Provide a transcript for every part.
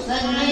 Yeah.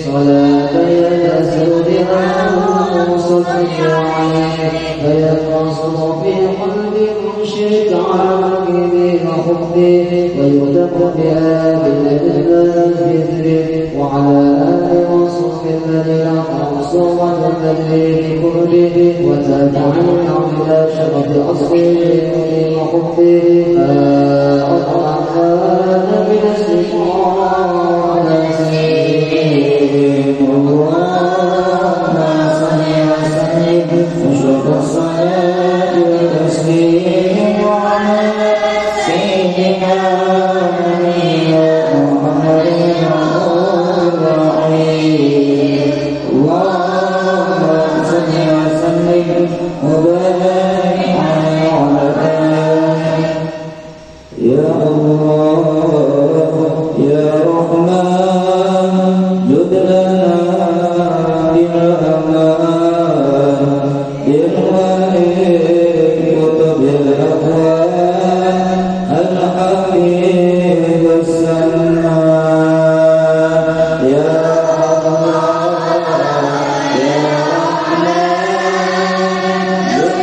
صلاة ينزل بها العين فيقصد في قلب المشرك عاقب وخبه ويدق بآبل الذكر وعلى آل وصف الذين خلصوا وتذليل كله وتابعين إلى شرف أصله وخبه فأطلعنا بالاستقرار نسيم اللهم صل وسلم واشرف الصلاة والتسليم على سيدنا ونبينا محمد الرحيم اللهم صل وسلم وبارك عليه يا الله يا رحمن جد لنا بالأمان بالوالد وبالأقوال الحبيب السمان يا الله يا رحمن جد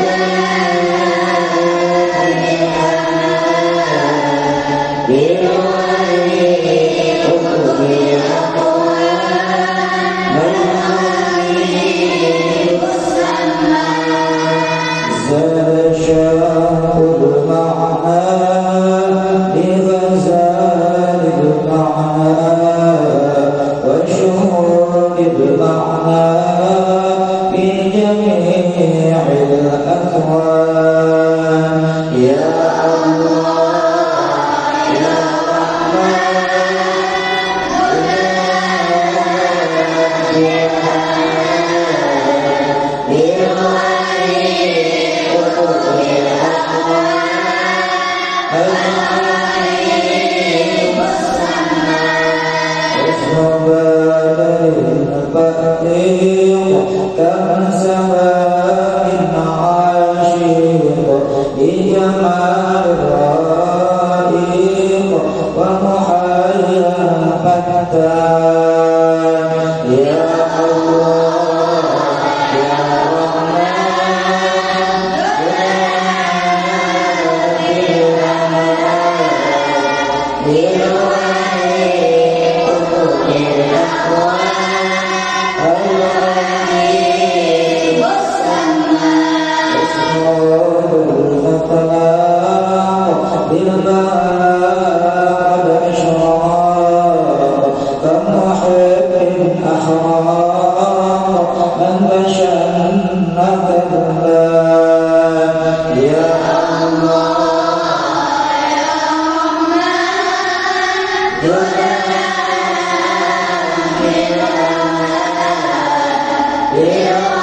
Yeah.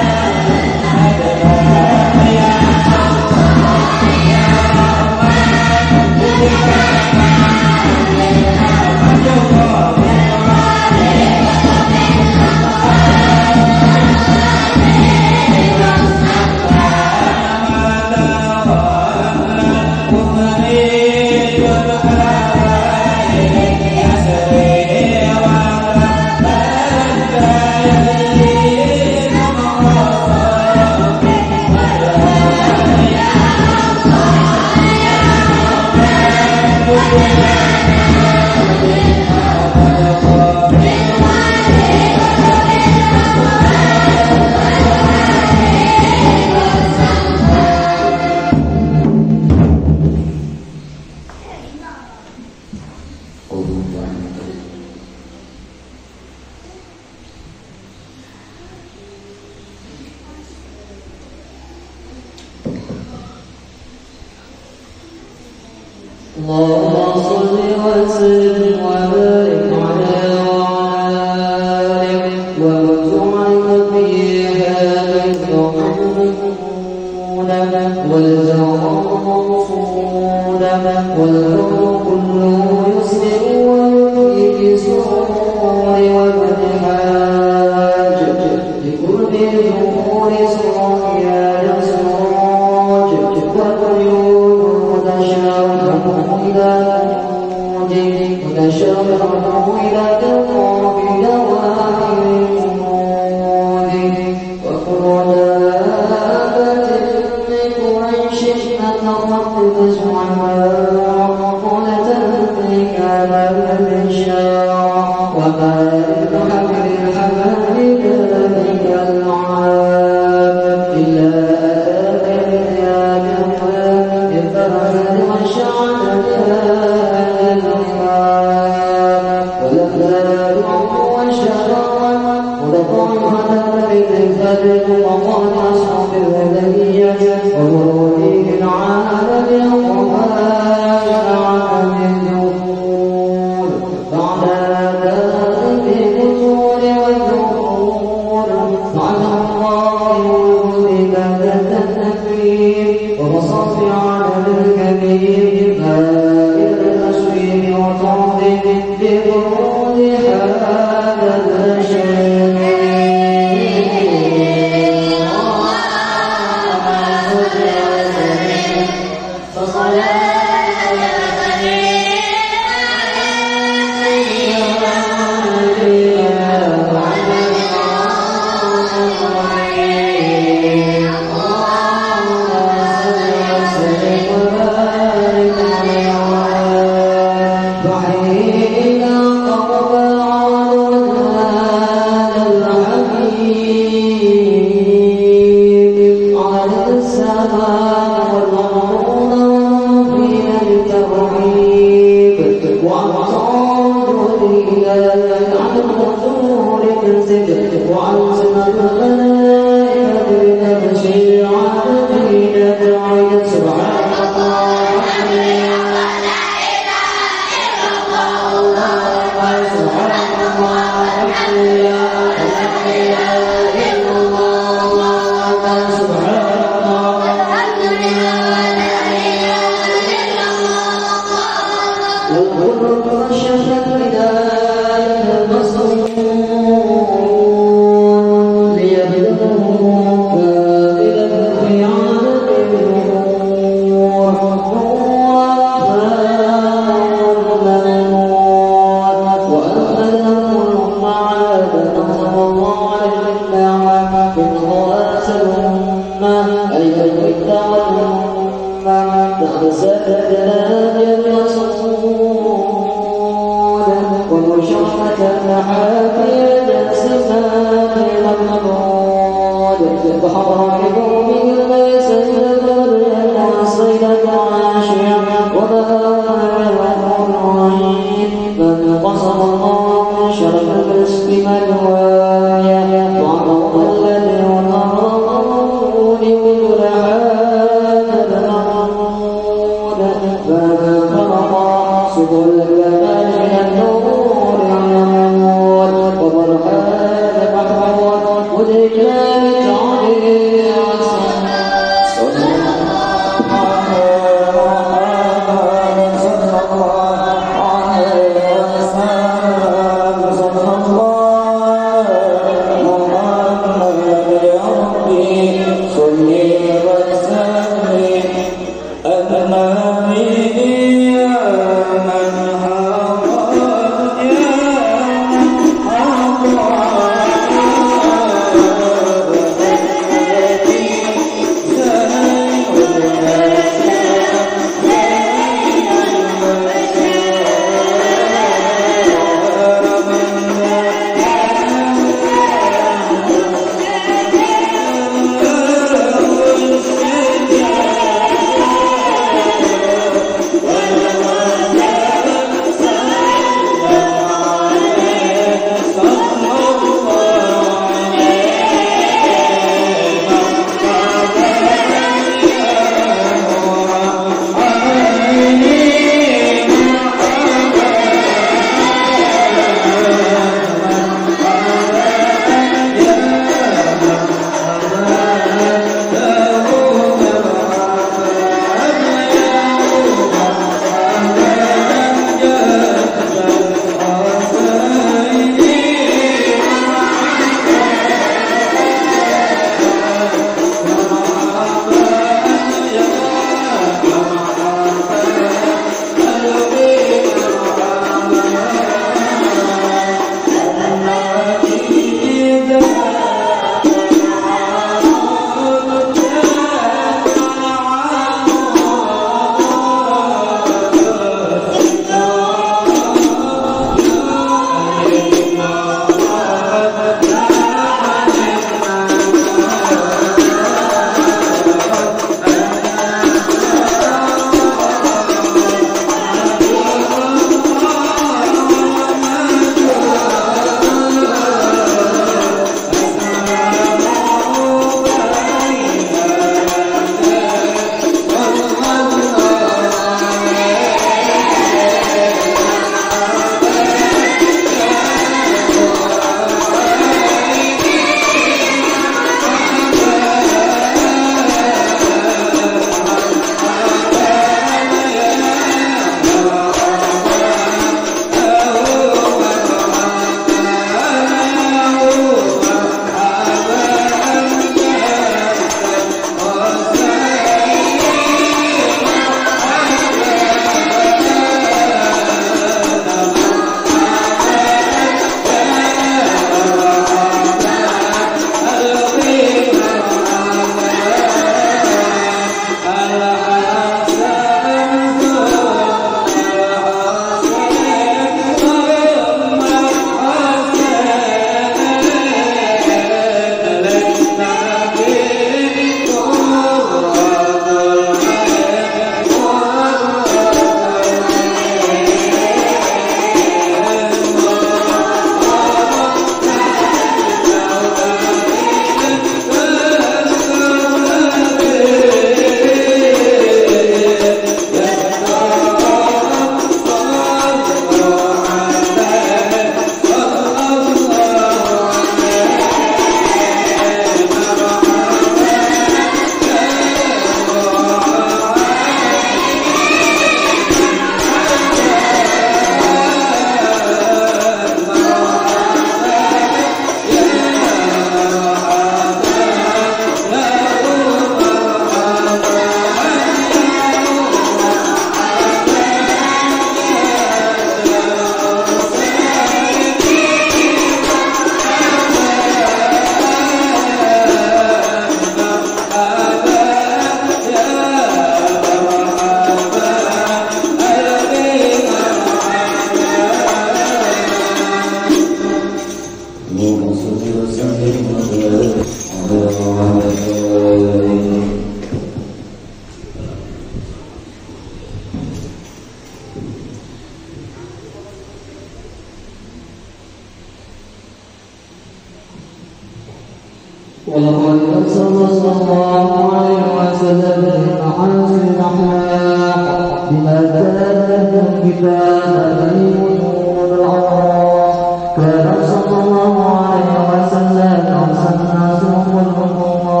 ولقد أرسل صلى الله عليه وسلم بمحاسن الأخلاق بما كان كتابا ونور العراق كان صلى الله عليه وسلم أحسن الناس والمطلقا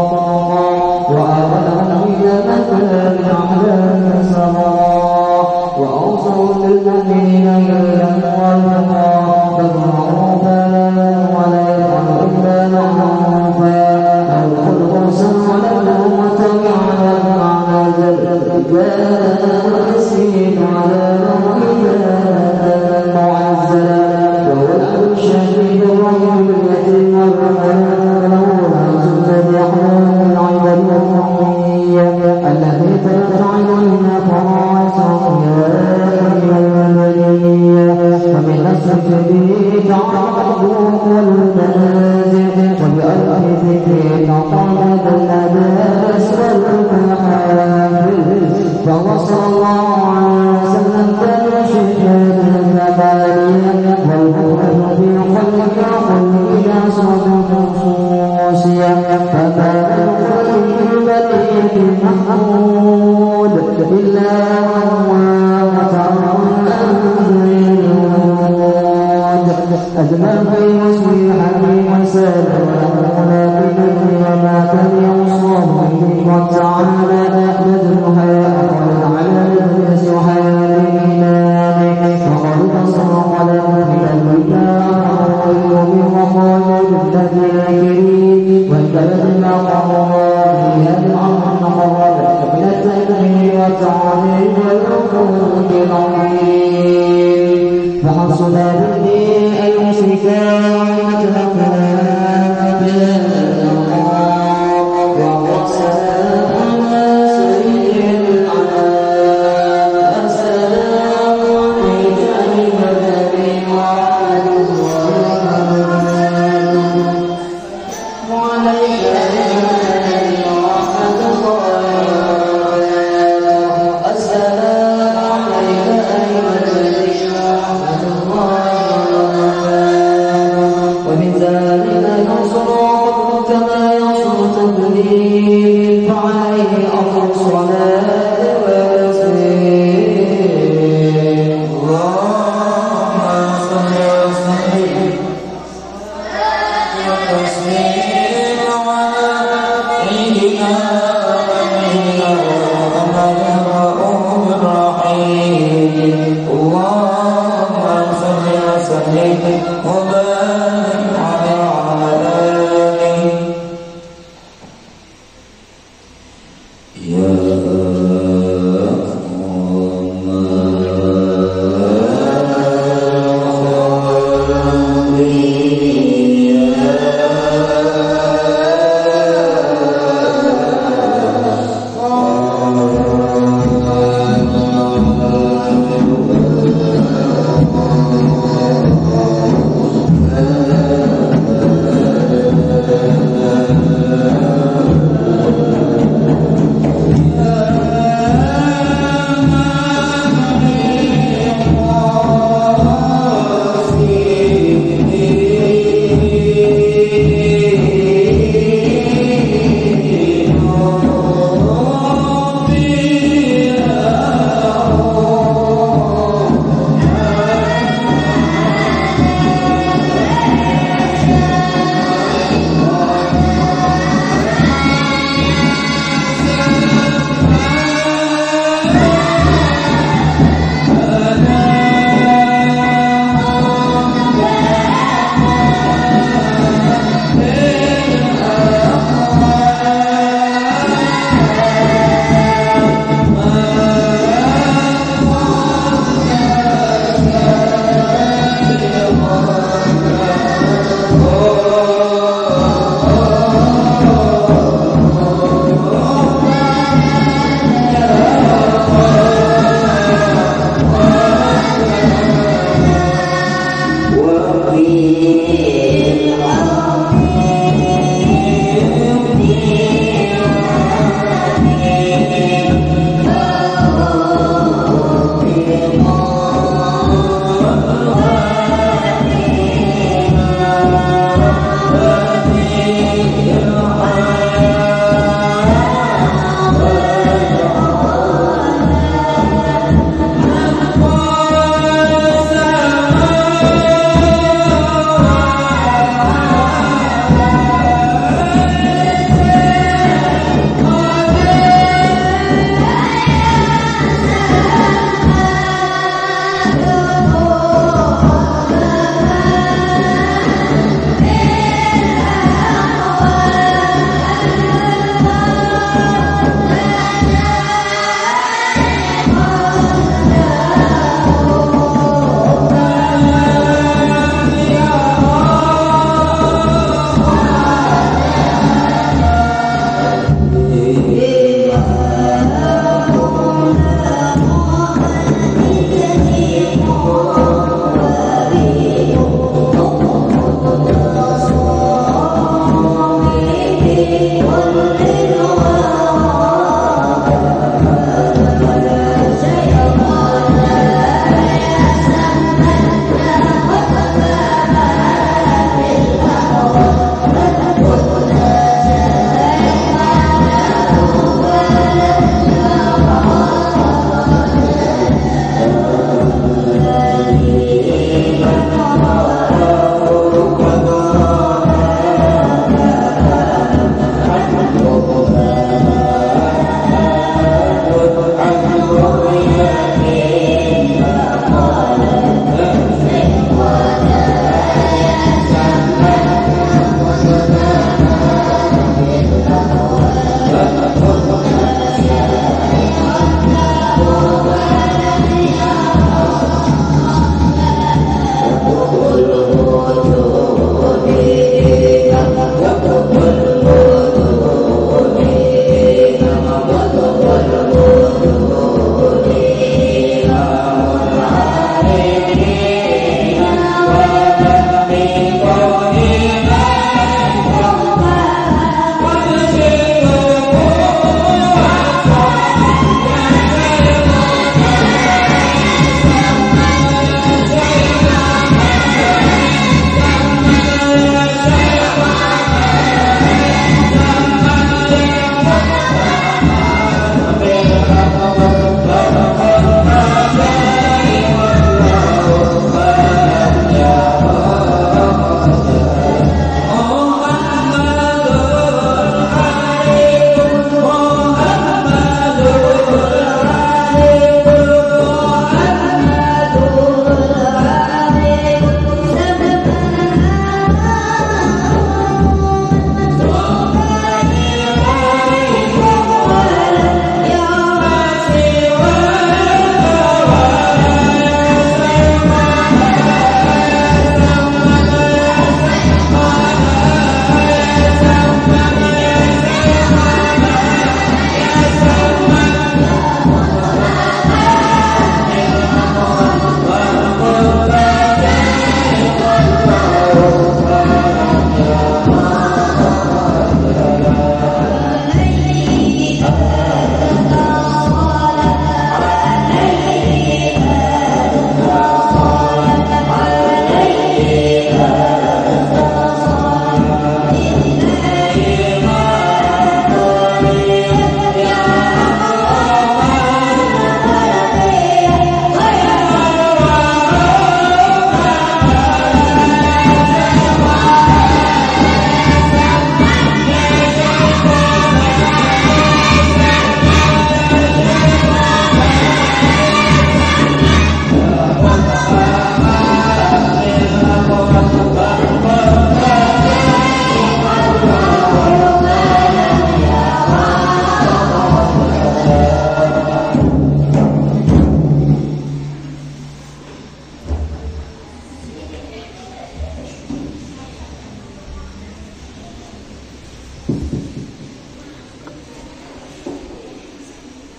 وأعلم إلى مكان أحلام السماء وأوصوا للمؤمنين إلى والفقا بالمعروف ولا يفعل إلا معروفا ويسير على موئلات معزلا وهو الأمر الشديد الرحيم اليتيم والرحمن له زلزال يحمل العباد والرحمية الذي تفعل لنا فرائصهم يا المدنية ومن نسل به تعرض والمنازل وبأرض ذكر تعطى الأباس والمحافل فهو صلى الله عليه وسلم كان شهاد الزبانية والمؤمن في خلق كل صوت خصوصية فكان كل بلية محمود إلا هو متعرض أجمل في وصفه حكيم وسلم ولكن وما كان يوصف به وتعالى بدرها على الناس وحالنا وقد صرق له من الولاء وخالد الذي وانتبه المقام بها العظم قرب من التكبير والتعظيم والركوع العظيم فحصل بالدين المشركان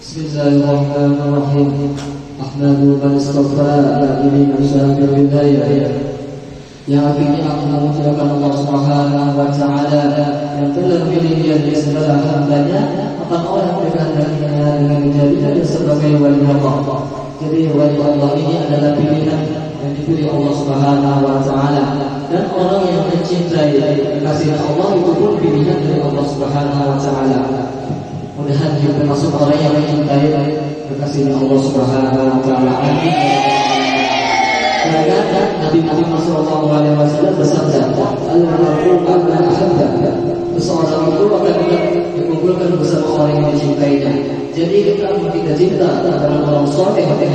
Bismillahirrahmanirrahim. Ahmadu man istafa ini masyarakat wilayah. Yang artinya aku memuliakan Allah Subhanahu wa Ta'ala yang telah memilih dia dari segala hambanya akan orang yang dikehendakinya dengan menjadikan dia sebagai wali Allah. Jadi wali Allah ini adalah pilihan yang dipilih Allah Subhanahu wa Ta'ala, dan orang yang mencintai kasih Allah itu pun pilihan dari Allah Subhanahu wa Ta'ala. Mudah-mudahan kita termasuk orang yang mencintai kasih Allah Subhanahu wa Ta'ala. Amin. Karena Nabi Muhammad SAW bersabda, "Al-mar'u man ahabba." Seseorang itu akan dikumpulkan bersama orang yang dicintainya. Jadi kita cinta dengan orang soleh, maka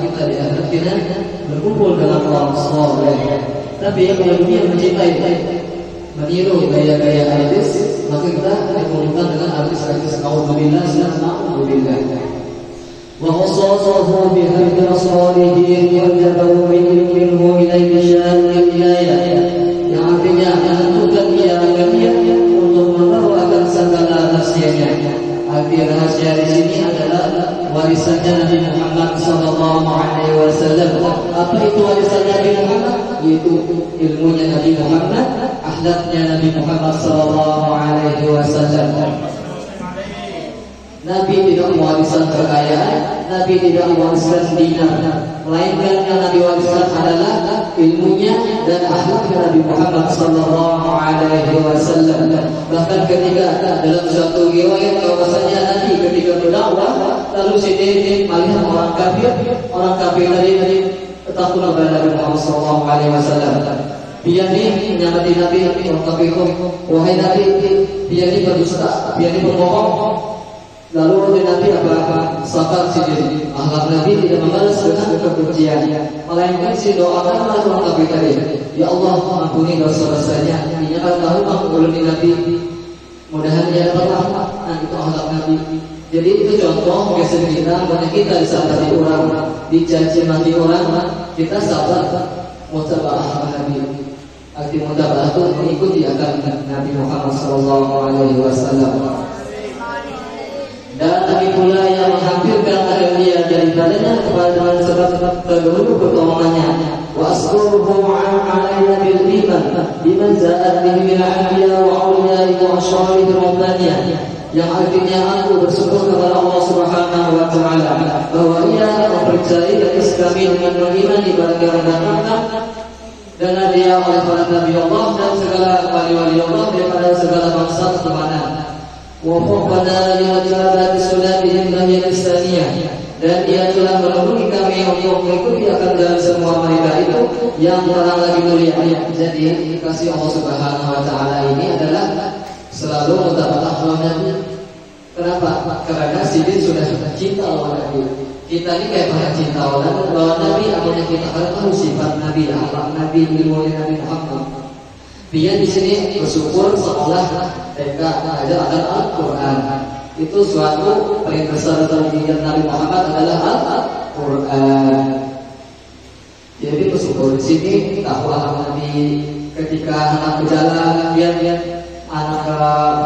kita di akhirat kita berkumpul dengan orang soleh. Tapi kalau dunia mencintai, meniru gaya-gaya artis, maka kita dikumpulkan dengan artis-artis naudzubillah, naudzubillah. وخصصه بهدي الصالحين وجبه منه إليه شان الولاية. Yang artinya menentukan dia untuk membawakan segala rahasianya. Arti rahasia di sini adalah warisannya Nabi Muhammad SAW. Apa itu warisan Nabi Muhammad? Yaitu ilmunya Nabi Muhammad, akhlaknya Nabi Muhammad SAW. Nabi tidak mewariskan kekayaan, Nabi tidak mewariskan dinar, melainkan yang Nabi wariskan adalah ilmunya dan akhlaknya Nabi Muhammad SAW. Bahkan ketika dalam suatu riwayat bahwasanya Nabi ketika berdakwah lalu sendiri melihat orang kafir tadi takut kepada Nabi Muhammad SAW. Dia ini menyamati Nabi orang kafir itu, wahai Nabi, dia ini berdusta, dia ini berbohong. Lalu oleh Nabi apa? Sabar sendiri. Akhlak Nabi tidak membalas dengan kebencian, melainkan si doakan orang kafir tadi. Ya Allah, ampuni dosa-dosanya. Ini akan tahu mengampuni Nabi. Mudah-mudahan dia dapat rahmat. Itu akhlak Nabi. Jadi itu contoh biasa kita. Banyak kita disabari orang, dicaci maki orang, kita sabar. Mutaba'ah Nabi. Arti mutaba'ah itu mengikuti akan Nabi Muhammad SAW. Dan Nabi pula yang menghampirkan dia daripadanya kepada sebab terdahulu pertolongannya. Wa asruhu ma'alaina bil iman biman za'at bihi min al-anbiya wa awliya wa asyarih rabbaniyah. Yang artinya aku bersyukur kepada Allah Subhanahu wa Ta'ala bahwa ia mempercayai dan kami dengan beriman kepada Rasulullah dan dia oleh para nabi Allah dan segala wali-wali Allah daripada segala bangsa keturunan. Wafaqana liwajibati sunnatihim lahiyat islamiyah. Dan dia telah menghubungi kami untuk mengikuti akan dalam semua mereka itu yang terang lagi mulia. Jadi kasih Allah Subhanahu wa Ta'ala ini adalah selalu mutaba'ah Nabi. Kenapa? Karena sidin sudah cinta sama Nabi. Kita ini kayak para cinta bahwa Nabi apanya kita harus tahu sifat Nabi, akhlak Nabi, ilmu Nabi Muhammad. Dia di sini bersyukur seolah mereka ada Al-Quran. Itu suatu paling besar dalam diri Nabi Muhammad adalah Al-Quran. Jadi bersyukur di sini tahulah Nabi ketika anak berjalan, dia anak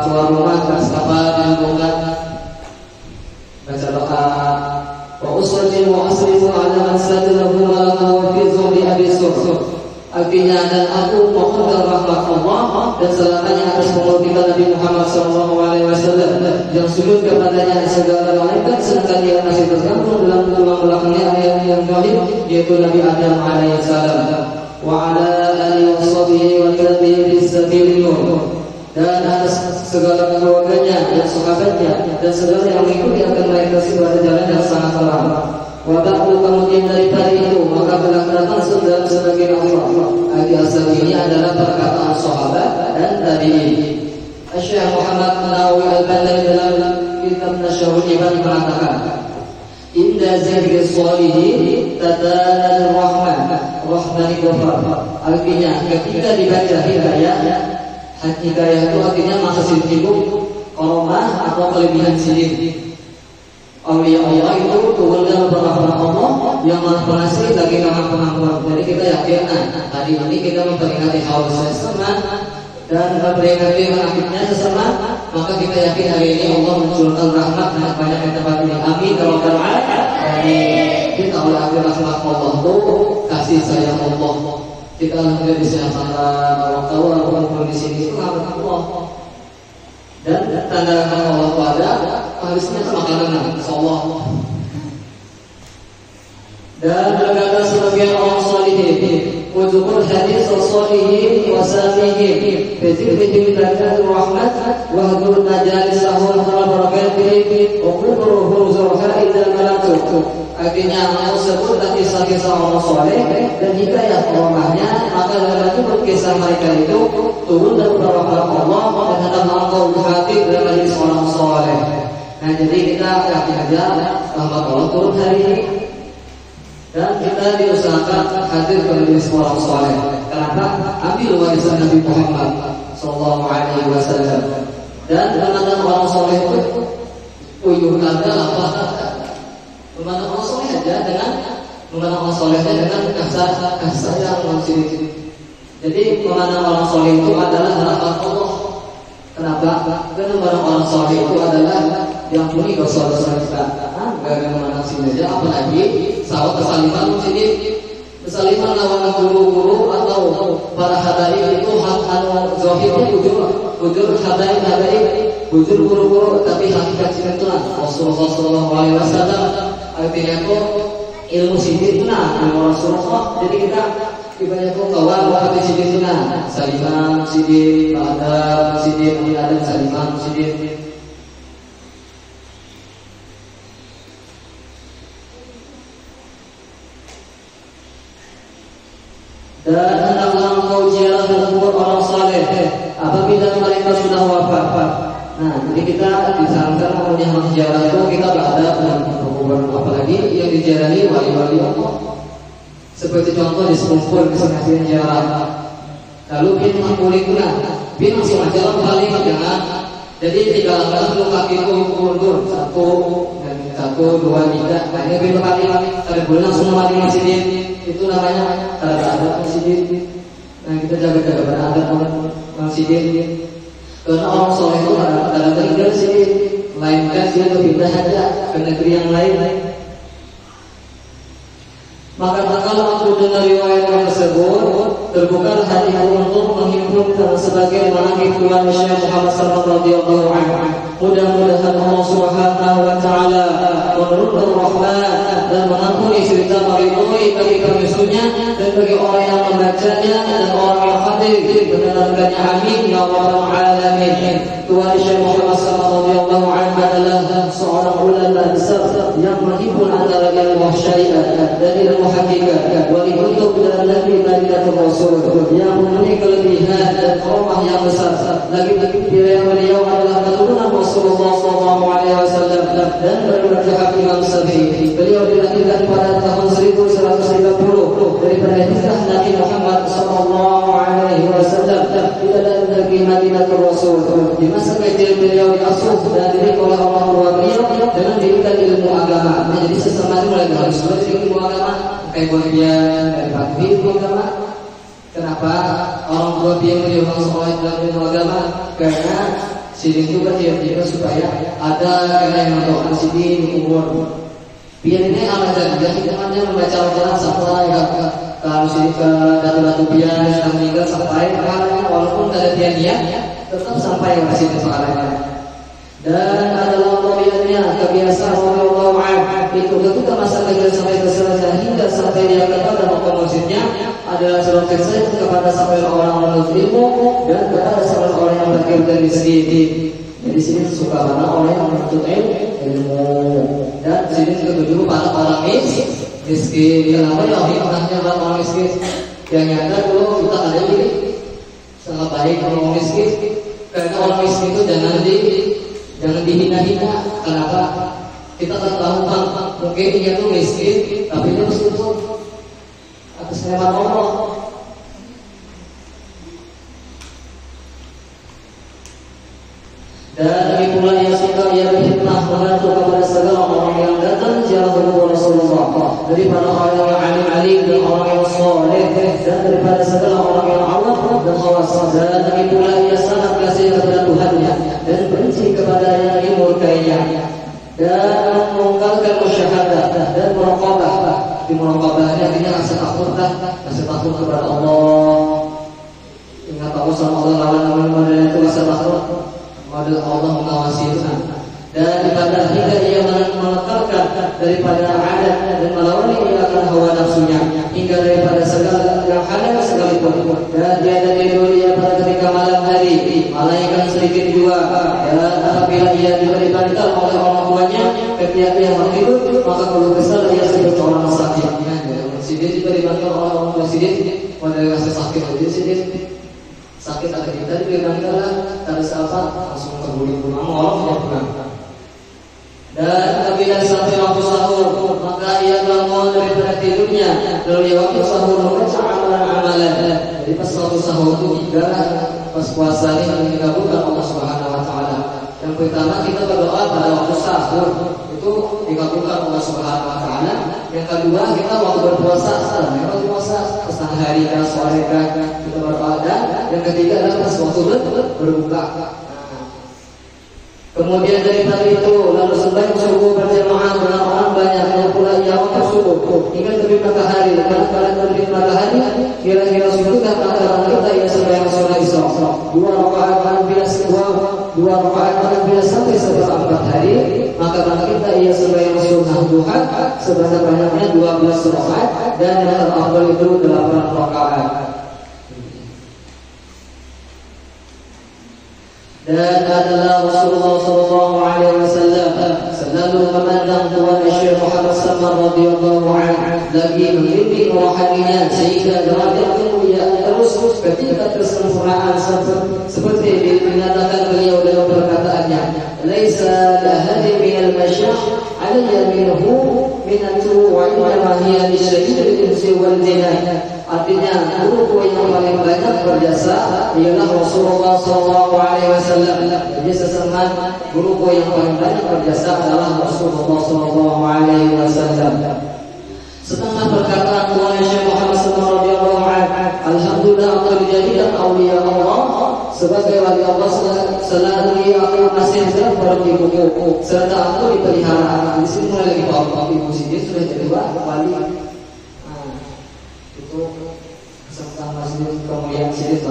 keluar rumah bersama di lingkungan baca doa. Wa usalli wa asrifu ala man sajadahu wa lahu fi zuhri abi sur. Artinya dan aku mohon rahmat Allah dan selamanya atas pengorbanan Nabi Muhammad SAW yang sujud kepadanya segala malaikat sedangkan dia masih tergantung dalam tulang belakangnya yang gaib yaitu Nabi Adam alaihissalam wa ala alihi washabihi wa tabi'in bisabilillah dan atas segala keluarganya dan sahabatnya dan segala yang mengikuti akan mereka pada jalan yang sangat terang. Wabakku kemudian daripada itu maka telah datang dalam sebagian Allah. Arti asal ini adalah perkataan sahabat dan tabi'in. Syekh Muhammad Nawawi Al-Bandari dalam kitab Nasyarul Iman mengatakan, Inda zikri sholihin tatanal rahmani ghafar. Artinya ketika dibaca hidayah itu artinya maksud sibuk koromah atau kelebihan sidik. Awliya Allah itu turun dalam rahmat Allah yang maha pengasih lagi maha pengampun. Jadi kita yakin tadi ini kita memperingati haul sesama dan memperingati akhirnya sesama, maka kita kita yakin hari ini Allah mencurahkan rahmat banyak di tempat ini. Amin ya rabbal alamin. Kita oleh akhir rahmat Allah tuh kasih sayang Allah. Kita alhamdulillah di sini antara orang di sini itu rahmat Allah. Dan tanda Allah itu ada harusnya makanan insyaallah. Dan berkata sebagian orang salihin, wujubul hadis salihin wa salihim, bidzikri dzikr rahmat wa hadur majalis sahur wa barakatihi wa qurruhu zurha ila malakut. Artinya Allah sebut tadi kisah orang saleh dan hikayah orangnya, maka dalam kisah mereka itu turun dari rahmat Allah dan ada mangkau hati dalam majelis orang saleh. Nah, jadi kita yakin aja rahmat Allah turun hari ini. Dan kita diusahakan hadir ke majelis orang saleh. Kenapa? Ambil warisan Nabi Muhammad sallallahu alaihi wasallam. Dan memandang orang saleh itu uyuh ada apa? Memandang orang saleh aja dengan memandang orang salehnya dengan kasar yang masih. Jadi memandang orang saleh itu adalah harapan Allah. Kenapa? Karena memandang orang saleh itu adalah yang punya dosa-dosa kita. Gara-gara memandang sini aja, apalagi sahabat kesaliman sini kesaliman lawan guru-guru atau para hadaib itu anu zahirnya bujur hadaib bujur guru-guru, tapi hakikat itu Rasulullah SAW. Artinya itu ilmu sidik itu ilmu Rasulullah. Jadi kita ibaratnya itu kawan waktu sidik itu saliman sidik, ada sidik, ada saliman sidik. Dan hendaklah engkau ziarah kubur orang saleh apabila mereka sudah wafat. Nah, jadi kita disarankan untuk ziarah itu kita berada dalam kubur, apalagi yang diziarahi wali-wali Allah. Seperti contoh di sekumpul kesempatan ziarah. Lalu bin mengulikuna, bin masih jalan paling jangan. Jadi 3 langkah dulu kaki itu mundur 1, 2, 3. Nah, ini bin paling ada boleh langsung mati masjid. Itu namanya ada masjid. Nah, kita jaga-jaga berada masjid. Karena orang soleh itu ada tinggal sini, melainkan dia berpindah saja ke negeri yang lain. Maka kalau aku dengar riwayat tersebut, terbuka hatiku untuk menghimpun sebagai mana himpunan Syekh Muhammad sallallahu alaihi wasallam. Mudah-mudahan Allah Subhanahu wa taala menurunkan rahmat dan mengampuni cerita meridhoi bagi pengisunya dan bagi orang yang membacanya dan orang yang hadir mendengarkannya. Amin ya rabbal alamin. Tuhan Syekh Muhammad sallallahu alaihi wasallam adalah seorang ulama besar yang menghimpun antara ilmu syariat dan ilmu hakikat wali untuk dalam Nabi Madinatul Rasul yang mempunyai kelebihan dan karomah yang besar. Lagi-lagi beliau adalah keturunan Rasulullah SAW dan berbagai Imam Syafi'i. Beliau dilahirkan pada tahun 1130 daripada hijrah Nabi Muhammad SAW di dalam negeri Madinatul Rasul. Di masa kecil beliau diasuh dan dididik oleh orang tua beliau dengan didikan ilmu agama. Jadi sesemari mulai harus belajar ilmu agama. Kayak dia dari ilmu agama. Kenapa orang tua dia menjadi sekolah dalam ilmu agama? Karena sidin juga dia supaya ada karena yang mendoakan sidin umur. Biar ini amalan jadi jangan membaca Al-Quran sampai kalau sidin ke datu-datu biar sedang meninggal sampai pahalanya walaupun tidak ada dia tetap sampai ke sidin pahalanya. Dan adalah tabiatnya kebiasaan Allah itu ketika masa kecil sampai keselesaian hingga sampai dia kepada waktu masjidnya adalah surat kisah kepada sampai orang menuntut ilmu dan kepada sampai orang yang berkirkan di sini. Jadi sini suka mana orang yang menuntut ilmu dan sini ketujuh para orang miskin. Kenapa ya hikmahnya buat orang miskin? Yang nyata dulu kita ada ini sangat baik orang miskin karena orang miskin itu jangan dihina-hina. Kenapa? Kita tak tahu mungkin dia itu miskin tapi dia bersyukur atas nikmat Allah. Dan ini pula yang suka ia berhikmah membantu kepada segala orang yang datang ziarah kubur Rasulullah, daripada orang yang alim dan orang yang saleh dan daripada segala orang yang awam dan khawas. Dan ini pula ia sangat kasih kepada Tuhannya dan benci benci kepada yang dimurkainya, dan mengungkapkan musyahadah dan muraqabah. Di muraqabah ini artinya rasa takut kepada Allah. Ingat Allah sama Allah lawan model itu rasa takut, model Allah mengawasi itu. Dan pada hingga ia melekalkan daripada adat dan melawan ia akan hawa nafsunya, hingga daripada segala yang halal sekalipun. Dan dia tidur dia pada ketika malam hari, malaikat sedikit juga. Dan apabila ia diberi bantal oleh orang tuanya ketika dia tidur, maka perlu kesal ia seperti orang sakit. Si dia diberi bantal oleh orang tua si dia, pada rasa sakit aja si dia. Sakit ada kita diberi bantal, tak ada apa langsung terguling orang yang pulang. Dan apabila sampai waktu sahur, maka ia bangun daripada tidurnya, lalu dia waktu sahur membaca amalan-amalan. Jadi pas waktu sahur itu hingga pas puasa ini dikabulkan Allah Subhanahu Wa Taala. Yang pertama kita berdoa pada waktu sahur itu dikabulkan Allah Subhanahu Wa Taala. Yang kedua kita waktu berpuasa, waktu puasa setengah hari dan sore kita berdoa. Dan yang ketiga adalah pas waktu berbuka. Kemudian daripada itu lalu sembahyang subuh berjamaah dengan orang banyak, yang pula ia waktu subuh hingga terbit matahari. Pada terbit matahari kira-kira subuhkah maka kita ia sembahyang sholat isya 2 rakaat bila sampai setelah 4 hari, maka kita ia sembahyang sunnah duha sebanyak-banyaknya 12 rakaat dan yang terafdal itu 8 rakaat. Dan adalah Rasulullah SAW selalu memandang Tuhan Syekh Muhammad Samar radhiyallahu anhu lagi membimbing rohaninya sehingga derajat mulia terus ketika kesempurnaan seperti dinyatakan beliau dalam perkataannya, laisa lahadi minal masyah alayya minhu minatu wa inna hiya li sayyidil insi wal jinah. Artinya guruku yang paling banyak berjasa ialah Rasulullah SAW. Jadi sesama guruku yang paling banyak berjasa adalah Rasulullah SAW. Setengah perkataan Tuhan Syekh Muhammad radhiyallahu anhu, alhamdulillah Allah dijadikan aulia Allah sebagai wali Allah selagi aku masih dalam berbuku serta aku dipelihara. Di sini mulai lagi bapak ibu sini sudah jadi wali. Tentang masjid kemuliaan sidik.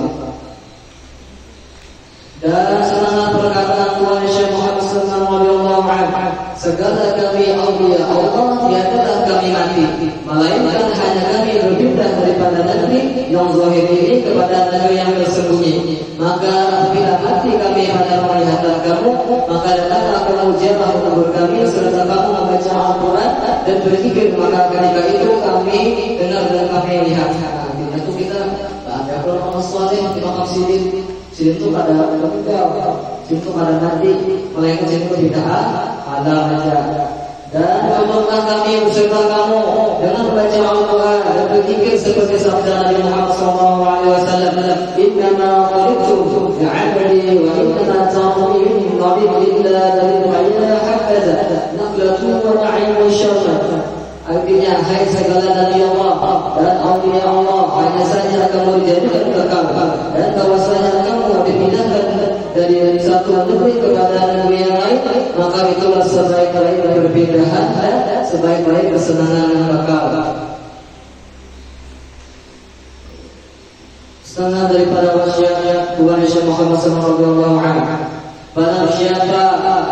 Dan setengah perkataan Tuhan Syekh Muhammad sallallahu alaihi wasallam, segala kami aulia Allah tiadalah kami mati, melainkan hanya kami berpindah daripada negeri yang zahir ini kepada negeri yang tersembunyi. Maka bila mati kami pada melihat kamu, maka datanglah kamu jamaah menghibur kami serta kamu membaca Al-Quran dan berzikir, maka ketika itu kami dengar dan kami lihat. Itu kita ada orang saleh di makam sidin itu pada meninggal, itu pada mati, melainkan itu tidak ada aja. Dan bangunlah kami beserta kamu dengan membaca Al-Quran dan berzikir seperti sabda Nabi Muhammad SAW, innama khalaqtu li'amali wa innama ta'amuni min nabi illa dalil illa hakaza naqlatu wa na'imu syarra. Artinya, hai segala Nabi Allah dan aulia Allah, hanya saja kamu dijadikan kekal dan bahwasanya kamu dipindahkan dari satu negeri kepada negeri yang lain, maka itulah sebaik-baik perpindahan dan sebaik-baik kesenangan yang kekal. Setengah daripada wasiat Tuhan Syekh Muhammad sallallahu alaihi wasallam, barang siapa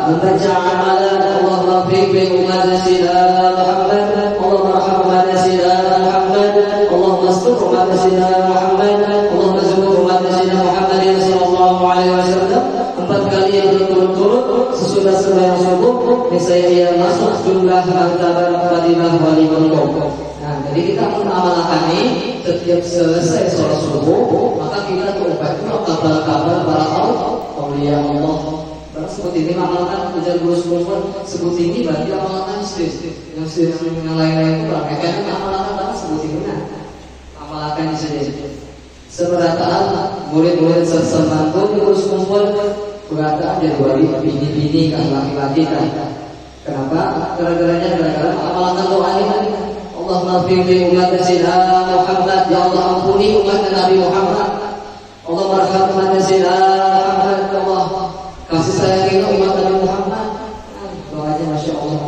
membaca amalan Allahumma fi umat Sayyidina Muhammad, Allahumma arham umat Sayyidina Muhammad, Allahumma astur umat Sayyidina Muhammad, Allahumma zukur umat Sayyidina Muhammad sallallahu alaihi wasallam 4 kali yang berturut-turut sesudah sembahyang subuh, niscaya ia masuk jumlah martabat Fatimah wali muluk. Nah, jadi kita mengamalkan ini setiap selesai sholat subuh, maka kita berupakan kabar-kabar para aulia Allah. Seperti ini amalkan ujar guru sebelum sebut ini berarti amalkan yang lain-lain itu berarti kan amalkan sebut ini amalkan saja. Seberataan murid-murid sesama pun terus kumpul berkata ada dua bini-bini kan laki-laki kan. Kenapa? Gara-gara amalkan doa ini. Allahumma firli umat Sayyidina Muhammad, ya Allah ampuni umat Nabi Muhammad. Allahumma arham umat Sayyidina Muhammad, Allah kasih sayang kita umat Nabi Muhammad. Doanya Masya Allah.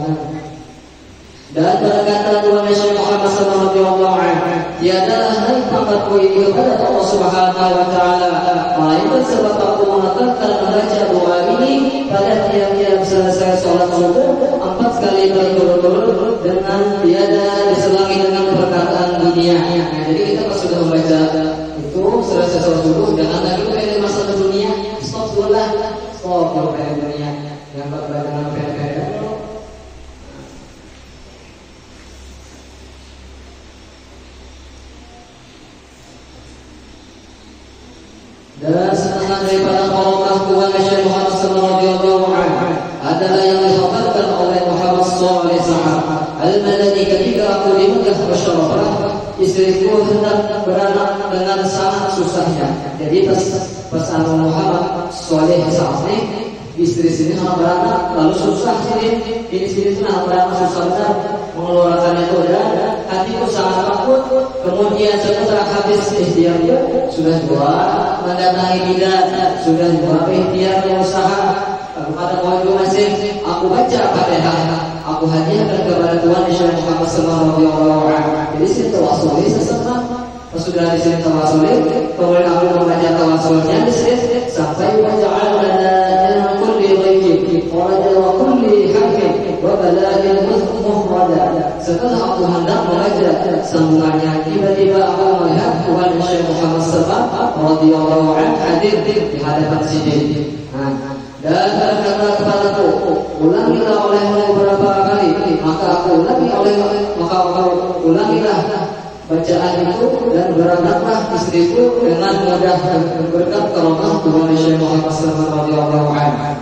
Dan berkata Tuhan Nabi Muhammad sallallahu alaihi wasallam, tiada lain pangkatku itu kepada Allah Subhanahu wa taala, melainkan sebab aku mengatakan membaca doa ini pada tiap-tiap selesai sholat subuh 4 kali berturut-turut dengan tiada diselangi dengan perkataan dunia. Jadi kita pas sudah membaca itu selesai sholat subuh, jangan lagi pengen masalah dunia, stop dulu lah, stop kalau pengen dunia, yang dengan pengen. Dan setengah daripada barokah Tuhan Nabi Muhammad sallallahu alaihi wasallam adalah yang dikhabarkan oleh Muhammad sallallahu alaihi wasallam. Al-Madani ketika aku di Mekah Musyawarah, istriku hendak beranak dengan sangat susahnya. Jadi pas Muhammad sallallahu alaihi wasallam istri sini nak beranak lalu susah sini, ini nak beranak susah benar, mengeluarkan itu dan hatiku sangat takut. Kemudian setelah habis ikhtiarnya sudah dua mendatangi bidan, sudah dua ikhtiar usaha kepada wajib masing, aku baca Fatihah, aku hadiahkan kepada Tuhan Nabi Muhammad sallallahu alaihi wasallam. Jadi sini tawassul sesama. Sudah di sini tawassul, kemudian aku membaca tawassulnya di sini sampai waja'al lana kulli dhayyin wa raja kulli hakim wa balaghin muhrada. Setelah aku hendak membaca sambungannya, tiba-tiba aku melihat Tuhan Nabi Muhammad sallallahu alaihi wasallam hadir di hadapan sini. Dan berkata kepadaku, ulangilah olehmu beberapa kali, maka aku ulangilah bacaan itu dan berangkatlah istriku dengan mudah berkat karomah Tuhan Nabi Muhammad sallallahu alaihi wasallam.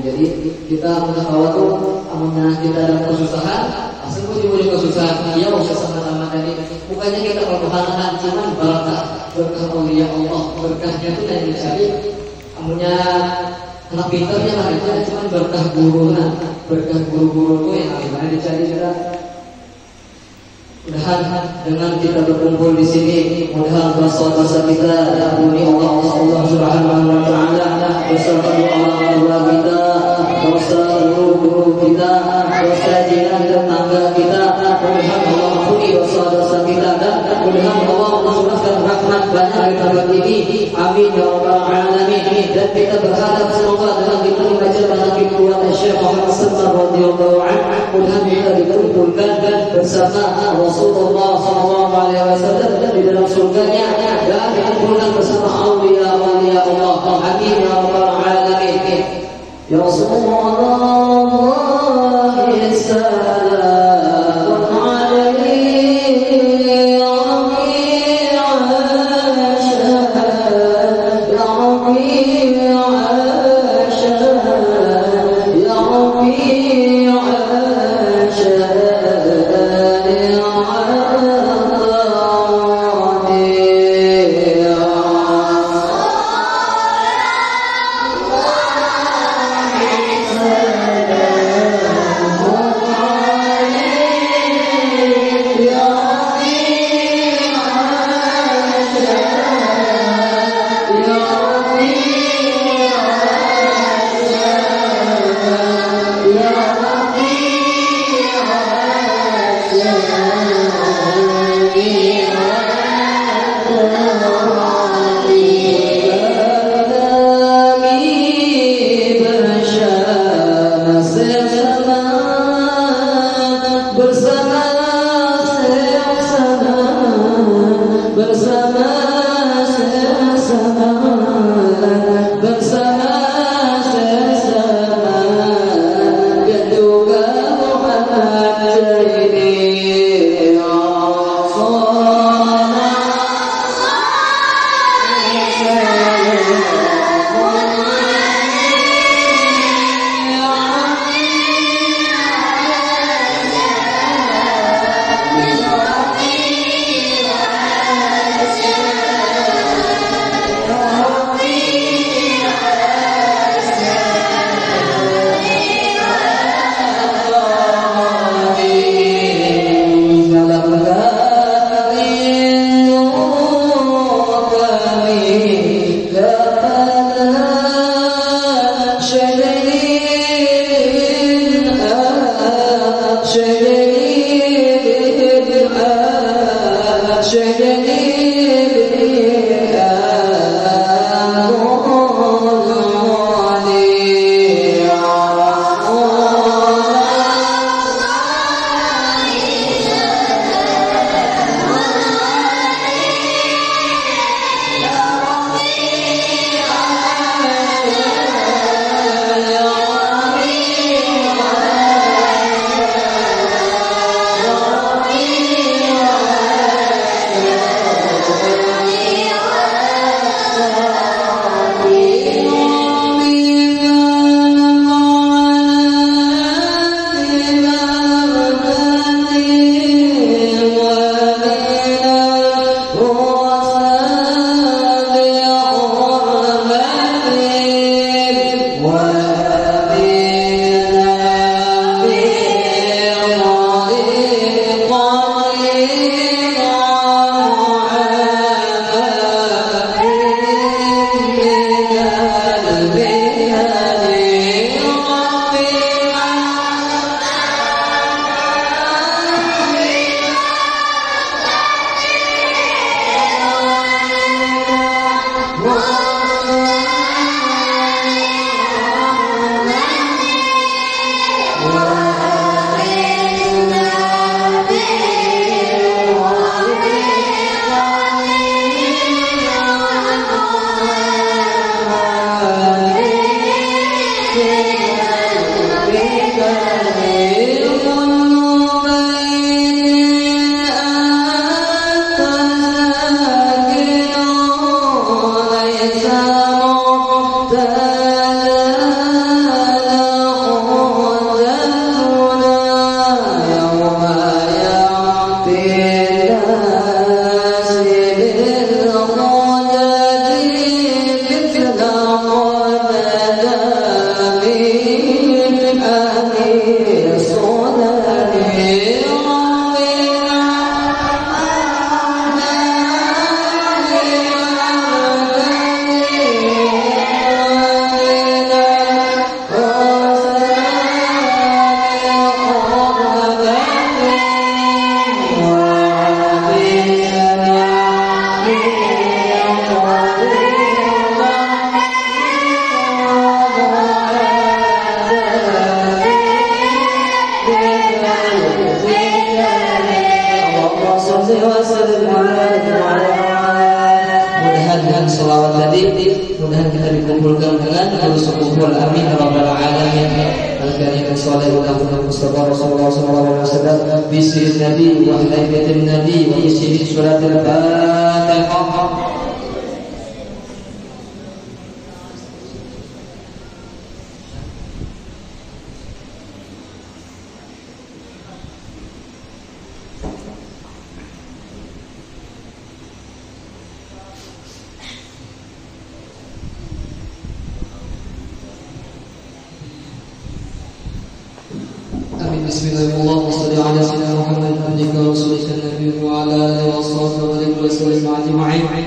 Jadi kita mengetahui amanah kita dalam kesusahan, asal puji kesusahan dia usah sama-sama tadi. Bukannya kita berkehanaan, cuman berkah aulia Allah, berkahnya itu yang dicari. Amunnya anak pintarnya lah itu, cuman berkah guru itu yang gimana dicari kita. Mudah-mudahan dengan kita berkumpul di sini, mudah-mudahan dosa-dosa kita diampuni Allah Subhanahu wa taala, dosa orang tua kita, dosa guru kita, dosa jiran tetangga kita, mudah-mudahan Allah ampuni dosa-dosa kita dan mudah-mudahan Allah mencurahkan rahmat banyak di tempat ini. Amin ya rabbal alamin. Dan kita berharap semoga dengan kita membaca banyak riwayat Syekh Muhammad sallallahu alaihi wasallam, mudah-mudahan kita dikumpulkan bersama Rasulullah SAW di dalam surganya dan dikumpulkan bersama awliya Allah. Amin ya rabbal alamin. Ya Rasulullah Dengan selawat tadi, mudah-mudahan kita dikumpulkan dengan terus kumpul. Amin ya rabbal alamin. Al-karim sallallahu Mustafa Rasulullah sallallahu alaihi wasallam bisir nabi wa hidayat nabi wa isi surat al-Fatihah. Bismillahirrahmanirrahim. Wassalatu ala sayyidina Muhammad abdika wa rasulika nabiyyi wa ala alihi wa sahbihi wa sallam ajma'in.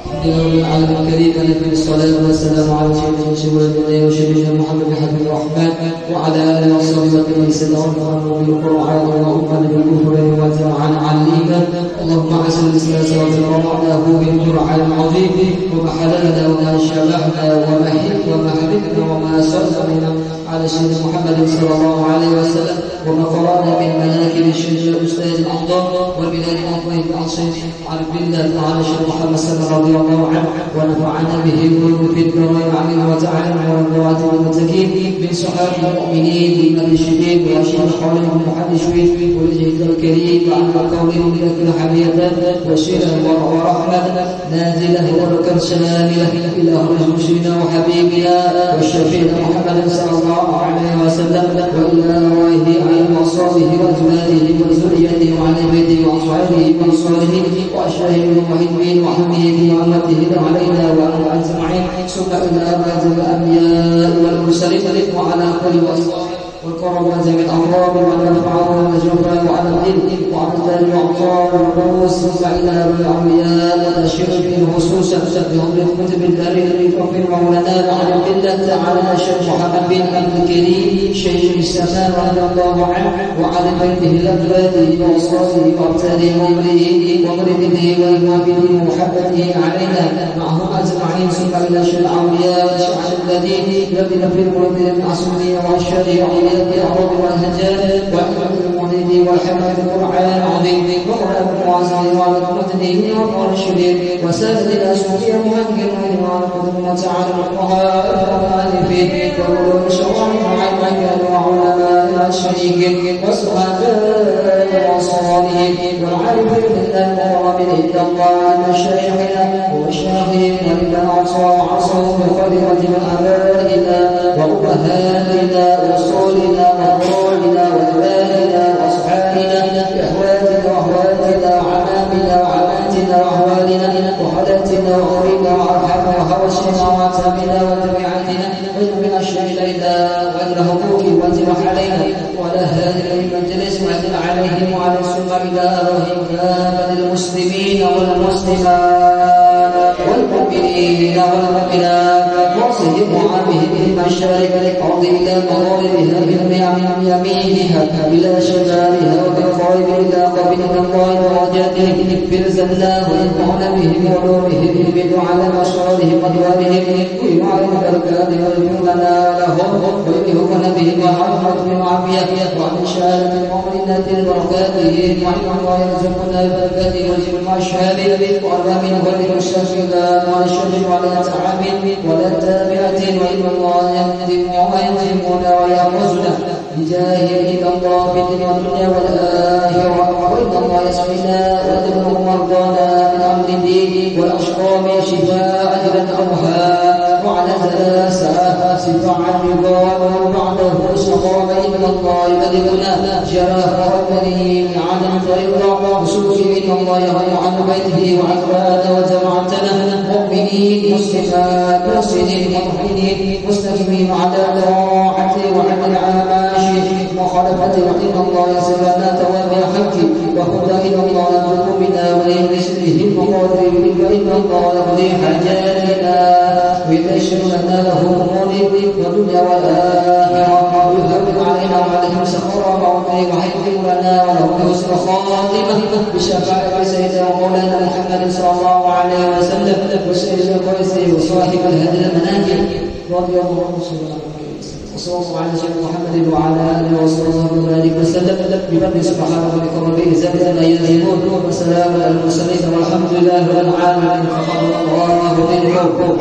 Alhamdulillah al-karim alaihi wassalatu wassalamu ala sayyidina Muhammad habibir rahman wa ala alihi wa sahbihi sallallahu bil Qur'an wa umman bil kufri wa ta'ala al-iman. Allahumma asal al-islam wa rafa'nahu bil Qur'an al-azim wa halalna wa shabahna wa mahid wa mahdidna wa ma sallallahu على سيدنا محمد صلى الله عليه وسلم وما قرأنا من مناكب الشيخ الأستاذ الأعظم والبلاد الأطيب العصيم عن بالله تعالى الشيخ محمد صلى الله رضي الله عنه ونفعنا به في الدارين عليه وتعالى والمراد والمتكين من صحابة المؤمنين من الشديد وأشهر الحوالي المحدثين والجهد الكريم وعن قولهم لك حمية وشيرا ورحمة نازلة وبركة شاملة إلى أهل المسلمين وحبيبنا والشفيع محمد صلى الله عليه وسلم وإلى رواه عن وصابه وأزواجه وذريته وعلى بيته وأصحابه وأنصاره وأشهره المحبين وحميده وأمته علينا وعلى أجمعين ثم إلى بعض الأنبياء والمرسلين وعلى كل وأصحابه والقربات من الأمراض والأنفعال والجفاء وعلى الدين وعلى الدار والأعطار والرؤوس ثم إلى الأولياء والأشياء خصوصا بهم الكتب الدارين بفضل مولانا على قلة على الشيخ محمد بن عبد الكريم شيخ السماء رضي الله عنه وعلى بيته الأبواب وأصحابه وأبتاله ومرده والمعبدين ومحبته علينا معهم أجمعين ثم إلى شيخ الأولياء والشيخ الذين يبدل في القلوب المعصومين والشريعة الأرض والهجان وأكرم المريد والحمد القرآن العظيم وقرآن المعظم والمتدين والمرشدين وسادة الأسوفية مهجر وعلى وتعالى المؤلفين وقلوب الشرائع والمكان وعلماء الشريك والصحابة والصالحين والعارفين بالله ومن إلا الله مشايخنا ومشايخهم ولله عصوا بخيرة من آبائنا وأمهاتنا وصولنا وأبرارنا وأبائنا وأصحابنا بأخواتنا وأخواتنا وعمامنا وعماتنا وأهوالنا وحدثنا وأخوينا وأرحمنا وحوشنا وعتابنا وتبعاتنا من الشهيد إلا وأن حقوق وزن علينا وعلى هذه المجلس وأزل عليهم وعلى ثم إلى أبوهم كافة المسلمين والمسلمات والمؤمنين والمؤمنات واصلهم وعامهم المشارق الأرض إلى مغاربها بالنعم يمينها إلى شمالها وبالغرب إلى قبل الله درجاتهم برزلناه وينفعنا بهم وعلومهم يبدو على مشارهم وأدوارهم ويعلم البركات ويغفر لنا لهم ويلهمنا بهم وحفظ وعافية وعن شهادة المؤمنات بركاته وعلم ويرزقنا البركات وجب المشهد وأرامين والمشهد مع الشر وعلى تعامل ولا تابعة وإن الله يهدم ويهزمنا ويغزنا بجاهك الله في الدنيا والآخرة وإن الله يشفينا ويدبر مرضانا من أمر الدين والأشقام شفاء الأرحام وعلى ثلاثة شفاعا يقال بعده سقام إن الله يدبرنا جراح ربه عن طريق وسوء إن الله يغني عن بيته وعفاد وجمعتنا مؤمنين مسلمات محسنين مؤمنين مستقيمين على طاعته وعن العماشي مخالفته وإن الله يسرنا توابع حقه وهدى إن الله يرزق منا وليس به المقادير فإن الله يقضي حاجاتنا ويبشر لنا له أمور والدنيا والآخرة ويهون علينا وعليهم سخر موته ويحكم لنا وله حسن خاتمة بشفاعة سيدنا ومولانا محمد صلى الله عليه وسلم وسيد القيس وصاحب الهدي المناكب رضي الله عنه وصلى الله على سيدنا محمد وعلى اله وصحبه وبارك وسلم بفضل سبحان ربك رب العزة عما يصفون وسلام على المرسلين والحمد لله رب العالمين. تقبل الله منكم.